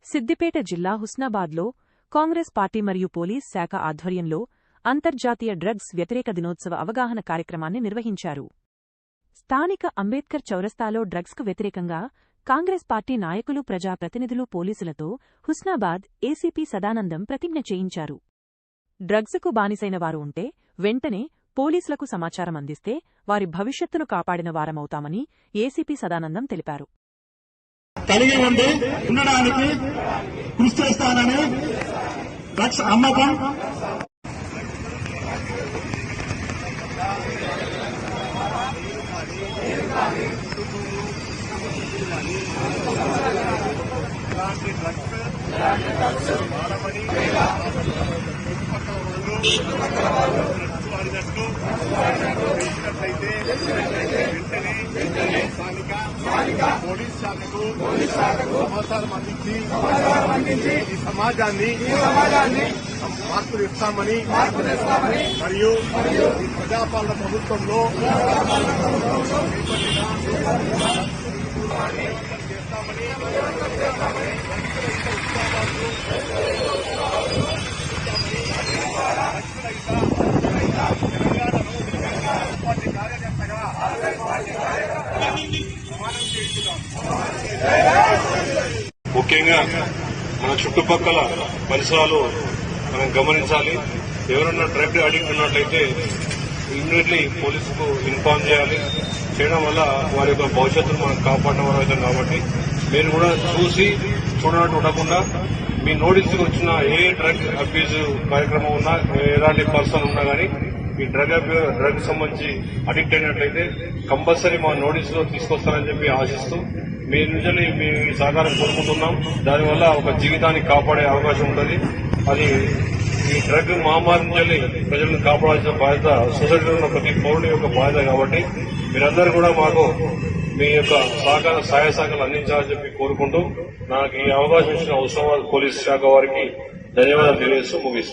సిద్దిపేట జిల్లా హుస్నాబాద్లో కాంగ్రెస్ పార్టీ మరియు పోలీస్ శాఖ ఆధ్వర్యంలో అంతర్జాతీయ డ్రగ్స్ వ్యతిరేక దినోత్సవ అవగాహన కార్యక్రమాన్ని నిర్వహించారు. స్థానిక అంబేద్కర్ చౌరస్తాలో డ్రగ్స్కు వ్యతిరేకంగా కాంగ్రెస్ పార్టీ నాయకులు, ప్రజాప్రతినిధులు, పోలీసులతో హుస్నాబాద్ ఏసీపీ సదానందం ప్రతిజ్ఞ చేయించారు. డ్రగ్స్కు బానిసైన వారు ఉంటే వెంటనే పోలీసులకు సమాచారం అందిస్తే వారి భవిష్యత్తును కాపాడిన వారమవుతామని ఏసీపీ సదానందం తెలిపారు. కలిగి ఉండి ఉండడానికి కృషి చేస్తానని డ్రగ్స్ అమ్మకం పోలీస్ శాఖకు సమాచారం అందించి ఈ సమాజాన్ని మార్పులు ఇస్తామని మరియు ఈ ప్రజాపాలన ప్రభుత్వంలో ముఖ్యంగా మన చుట్టుపక్కల పరిసరాలు మనం గమనించాలి. ఎవరన్నా డ్రగ్ అడిక్ట్ ఉన్నట్లయితే ఇమ్మీడియట్లీ పోలీసుకు ఇన్ఫార్మ్ చేయాలి. చేయడం వల్ల వారి యొక్క భవిష్యత్తును మనం కాపాడడం వల్ల అవుతాం. కాబట్టి మీరు కూడా చూసి చూడనట్టు ఉండకుండా మీ నోటీసుకు వచ్చిన ఏ డ్రగ్ అబ్యూజ్ కార్యక్రమం ఉన్నా, ఎలాంటి పర్సన్ ఉన్నా కానీ ఈ డ్రగ్ సంబంధించి అడిక్ట్ అయినట్లయితే కంపల్సరీ మా నోటీసులో తీసుకొస్తారని చెప్పి ఆశిస్తూ మీ నుంచి మీ సహకారం కోరుకుంటున్నాం. దానివల్ల ఒక జీవితాన్ని కాపాడే అవకాశం ఉంటుంది. అది ఈ డ్రగ్ మహమ్మారి నుంచి ప్రజలను కాపాడాల్సిన బాధ్యత సొసైటీలో ఉన్న ప్రతి పౌరుని యొక్క బాధ్యత. కాబట్టి మీరందరూ కూడా మాకు మీ యొక్క సహాయ సహకారాలు అందించాలని చెప్పి కోరుకుంటూ నాకు ఈ అవకాశం ఇచ్చిన హుస్నాబాద్ పోలీస్ శాఖ వారికి ధన్యవాదాలు తెలియజేస్తూ ముగిస్తున్నాను.